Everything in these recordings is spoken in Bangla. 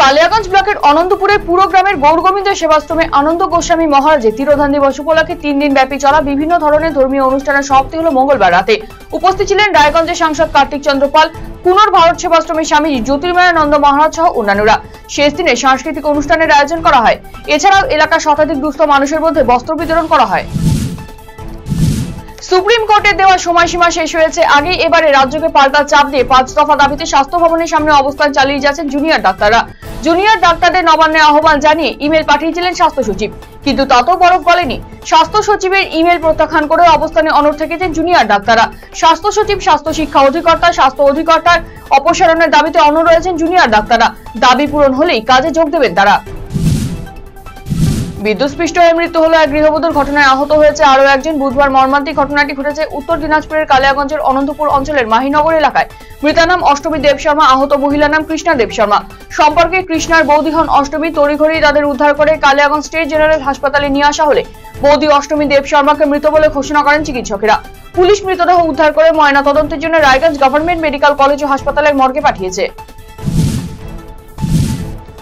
কালিয়াগঞ্জ ব্লকের অনন্তপুরের পুরো গ্রামের গৌরগোবিন্দ সেবাশ্রমে আনন্দ গোস্বামী মহারাজের তিরোধান দিবস উপলক্ষে 3 দিন ব্যাপী চলা বিভিন্ন ধরনের ধর্মীয় অনুষ্ঠানের সমাপ্তি হলো মঙ্গলবার রাতে। উপস্থিত ছিলেন রায়গঞ্জের সাংসদ কার্তিক চন্দ্র পাল, কুনোর ভারত সেবাশ্রমের স্বামী জ্যোতির্ময়ানন্দ মহারাজ সহ অন্যান্যরা। শেষ দিনে সাংস্কৃতিক অনুষ্ঠানের আয়োজন করা হয়। এছাড়াও এলাকার শতাধিক দুস্থ মানুষের মধ্যে বস্ত্র বিতরণ করা হয়। সুপ্রিম কোর্টের দেওয়া সময়সীমা শেষ হয়েছে আগেই এবারে রাজ্যকে পাল্টা চাপ দিয়ে 5 দফা দাবিতে স্বাস্থ্য ভবনের সামনে অবস্থান চালিয়ে যাচ্ছেন জুনিয়র ডাক্তাররা। জুনিয়র ডাক্তারদের নবান্নে আহ্বান জানিয়ে ইমেল পাঠিয়েছিলেন স্বাস্থ্য সচিব, কিন্তু তাতেও বরফ গলেনি। স্বাস্থ্য সচিবের ইমেল প্রত্যাখ্যান করে অবস্থানে অনড় থেকেছেন জুনিয়র ডাক্তাররা। স্বাস্থ্য সচিব, স্বাস্থ্য শিক্ষা অধিকর্তা, স্বাস্থ্য অধিকর্তার অপসারণের দাবিতে অনড় রয়েছেন জুনিয়র ডাক্তাররা। দাবি পূরণ হলেই কাজে যোগ দেবেন তারা। বিদ্যুৎস্পৃষ্ট হয়ে মৃত্যু হলো এক গৃহবধূর। ঘটনায় আহত হয়েছে আরো একজন। বুধবার মর্মান্তিক ঘটনাটি ঘটেছে উত্তর দিনাজপুরের কালিয়াগঞ্জের অনন্তপুর অঞ্চলের মাহিনগর এলাকায়। মৃতার নাম অষ্টমী দেব শর্মা, আহত মহিলার নাম কৃষ্ণা দেব শর্মা। সম্পর্কে কৃষ্ণার বৌদি হন অষ্টমী। তড়িঘড়ি তাদের উদ্ধার করে কালিয়াগঞ্জ স্টেট জেনারেল হাসপাতালে নিয়ে আসা হলে বৌদি অষ্টমী দেব শর্মাকে মৃত বলে ঘোষণা করেন চিকিৎসকেরা। পুলিশ মৃতদেহ উদ্ধার করে ময়না তদন্তের জন্য রায়গঞ্জ গভর্নমেন্ট মেডিকেল কলেজ ও হাসপাতালের মর্গে পাঠিয়েছে।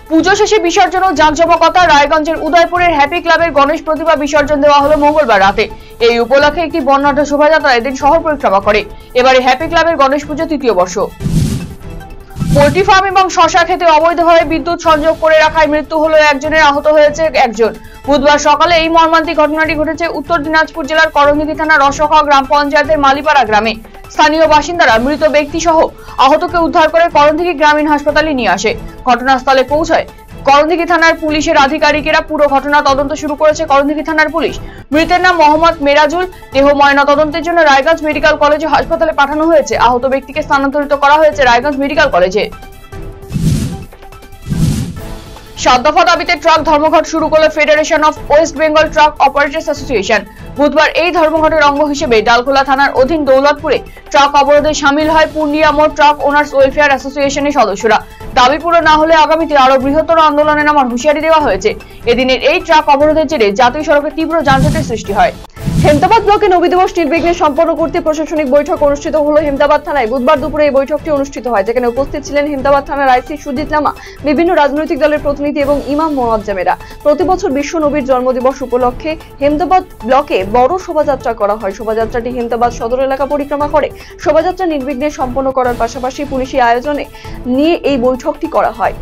পুজো শেষে বিসর্জন ও জাঁকজমকতা। রায়গঞ্জের উদয়পুরের হ্যাপি ক্লাবের গণেশ প্রতিমা বিসর্জন দেওয়া হলো মঙ্গলবার রাতে। এই উপলক্ষে একটি বর্ণাঢ্য শোভাযাত্রা এদিন শহর পরিক্রমা করে। এবারে হ্যাপি ক্লাবের গণেশ পুজো ৩য় বর্ষ। পোল্ট্রি ফার্ম এবং শশা খেতে অবৈধভাবে বিদ্যুৎ সংযোগ করে রাখায় মৃত্যু হলো একজনের, আহত হয়েছে একজন। বুধবার সকালে এই মর্মান্তিক ঘটনাটি ঘটেছে উত্তর দিনাজপুর জেলার করণদিঘি থানার রসখা গ্রাম পঞ্চায়েতের মালিপাড়া গ্রামে। স্থানীয় বাসিন্দারা মৃত ব্যক্তি সহ আহতকে উদ্ধার করে করণদিঘি গ্রামীণ হাসপাতালে নিয়ে আসে। ঘটনাস্থলে পৌঁছায় করণদিঘি থানার পুলিশের আধিকারিকেরা। পুরো ঘটনা তদন্ত শুরু করেছে করণদিঘি থানার পুলিশ। মৃতের নাম মোহাম্মদ মেরাজুল। দেহ ময়না তদন্তের জন্য রায়গঞ্জ মেডিকেল কলেজ ও হাসপাতালে পাঠানো হয়েছে। আহত ব্যক্তিকে স্থানান্তরিত করা হয়েছে রায়গঞ্জ মেডিকেল কলেজে। 7 দফা দাবিতে ট্রাক ধর্মঘট শুরু করল federation of West Bengal truck operators association. বুধবার এই ধর্মঘটের অঙ্গ হিসেবে ডালখোলা থানার অধীন দৌলতপুরে ট্রাক অবরোধে সামিল হয় পূর্ণিয়া মোড় ট্রাক ওনার্স ওয়েলফেয়ার অ্যাসোসিয়েশনের সদস্যরা। দাবি পূরণ না হলে আগামীতে আরো বৃহত্তর আন্দোলনে নামার হুঁশিয়ারি দেওয়া হয়েছে। এদিনের এই ট্রাক অবরোধের জেরে জাতীয় সড়কে তীব্র যানজটের সৃষ্টি হয়। হেমতাবাদ ব্লকে নবী দিবস নির্বিঘ্নে সম্পন্ন করতে প্রশাসনিক বৈঠক অনুষ্ঠিত হলো হেমতাবাদ থানায়। বুধবার দুপুরে এই বৈঠকটি অনুষ্ঠিত হয়, যেখানে উপস্থিত ছিলেন হেমতাবাদ থানার আইসি সুজিত লামা, বিভিন্ন রাজনৈতিক দলের প্রতিনিধি এবং ইমাম মোয়াজ্জেমেরা। প্রতি বছর বিশ্ব নবীর জন্মদিবস উপলক্ষে হেমতাবাদ ব্লকে বড় শোভাযাত্রা করা হয়। শোভাযাত্রাটি হেমতাবাদ সদর এলাকা পরিক্রমা করে। শোভাযাত্রা নির্বিঘ্নে সম্পন্ন করার পাশাপাশি পুলিশি আয়োজনে নিয়ে এই বৈঠকটি করা হয়।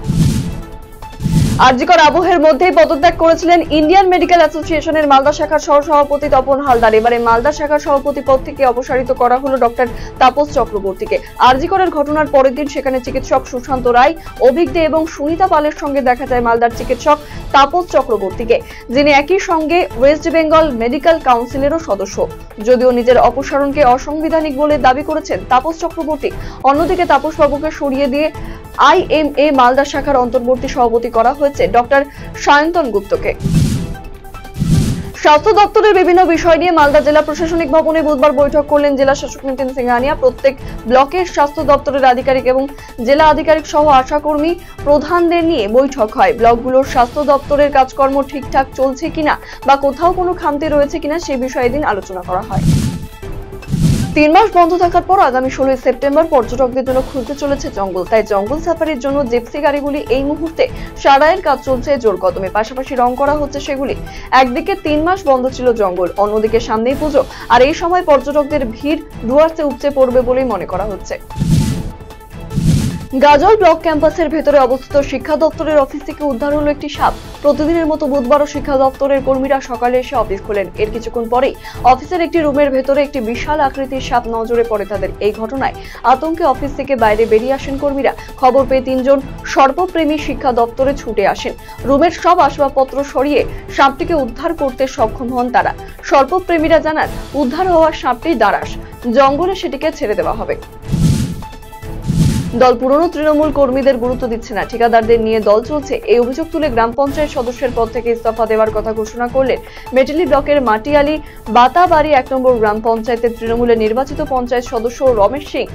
আরজিকর আবহের মধ্যেই পদত্যাগ করেছিলেন ইন্ডিয়ান মেডিকেল অ্যাসোসিয়েশনের মালদা শাখার সহসভাপতি তপন হালদার। এবারে মালদা শাখার সভাপতি পদ থেকে অপসারিত করা হলো ডক্টর তাপস চক্রবর্তীকে। আরজিকরের ঘটনার পরের দিন সেখানে চিকিৎসক সুশান্ত রায়, অভিক দে এবং সুনিতা পালের সঙ্গে দেখা যায় মালদার চিকিৎসক তাপস চক্রবর্তীকে, যিনি একই সঙ্গে ওয়েস্ট বেঙ্গল মেডিকেল কাউন্সিলেরও সদস্য। যদিও নিজের অপসারণকে অসাংবিধানিক বলে দাবি করেছেন তাপস চক্রবর্তী, অন্যদিকে তাপস বাবুকে সরিয়ে দিয়ে আইএমএ মালদা শাখার অন্তর্বর্তী সভাপতি করা হয়েছে ডক্টর সায়ন্তন গুপ্তকে। স্বাস্থ্য দপ্তরের বিভিন্ন বিষয় নিয়ে মালদা জেলা প্রশাসনিক ভবনে বুধবার বৈঠক করলেন জেলা শাসক নিতিন সিংহানিয়া। প্রত্যেক ব্লকের স্বাস্থ্য দপ্তরের আধিকারিক এবং জেলা আধিকারিক সহ আশাকর্মী প্রধানদের নিয়ে বৈঠক হয়। ব্লকগুলোর স্বাস্থ্য দপ্তরের কাজকর্ম ঠিকঠাক চলছে কিনা বা কোথাও কোনো খামতি রয়েছে কিনা সে বিষয়ে দিন আলোচনা করা হয়। 3 মাস বন্ধ থাকার পর আগামী 16 সেপ্টেম্বর পর্যটকদের জন্য খুলতে চলেছে জঙ্গল। তাই জঙ্গল সাফারির জন্য জিপসি গাড়িগুলি এই মুহূর্তে সারাইয়ের কাজ চলছে জোর কদমে, পাশাপাশি রং করা হচ্ছে সেগুলি। একদিকে 3 মাস বন্ধ ছিল জঙ্গল, অন্যদিকে সামনেই পুজো, আর এই সময় পর্যটকদের ভিড় ডুয়ার্সে উপচে পড়বে বলেই মনে করা হচ্ছে। গাজল ব্লক ক্যাম্পাসের ভেতরে অবস্থিত শিক্ষা দপ্তরের অফিস থেকে উদ্ধার হলো একটি সাপ। প্রতিদিনের মতো বুধবারও শিক্ষা দপ্তরের কর্মীরা সকালে এসে অফিস খোলেন। এর কিছুক্ষণ পরেই অফিসের একটি রুমের ভেতরে একটি বিশাল আকৃতির সাপ নজরে পড়ে তাদের। এই ঘটনায় আতঙ্কে অফিস থেকে বাইরে বেরিয়ে আসেন কর্মীরা। খবর পেয়ে 3 জন সর্বপ্রেমী শিক্ষা দপ্তরে ছুটে আসেন। রুমের সব আসবাবপত্র সরিয়ে সাপটিকে উদ্ধার করতে সক্ষম হন তারা। সর্বপ্রেমীরা জানান উদ্ধার হওয়া সাপটি দারাস, জঙ্গলে সেটিকে ছেড়ে দেওয়া হবে। দল পুরনো তৃণমূল কর্মীদের গুরুত্ব দিচ্ছে না, ঠিকাদারদের নিয়ে দল চলছে, এই অভিযোগ তুলে গ্রাম পঞ্চায়েত সদস্যের পদ থেকে ইস্তফা দেওয়ার কথা ঘোষণা করলেন মেটেলি ব্লকের মাটিয়ালি বাতাবাড়ি 1 নম্বর গ্রাম পঞ্চায়েতের তৃণমূলের নির্বাচিত পঞ্চায়েত সদস্য রমেশ সিং।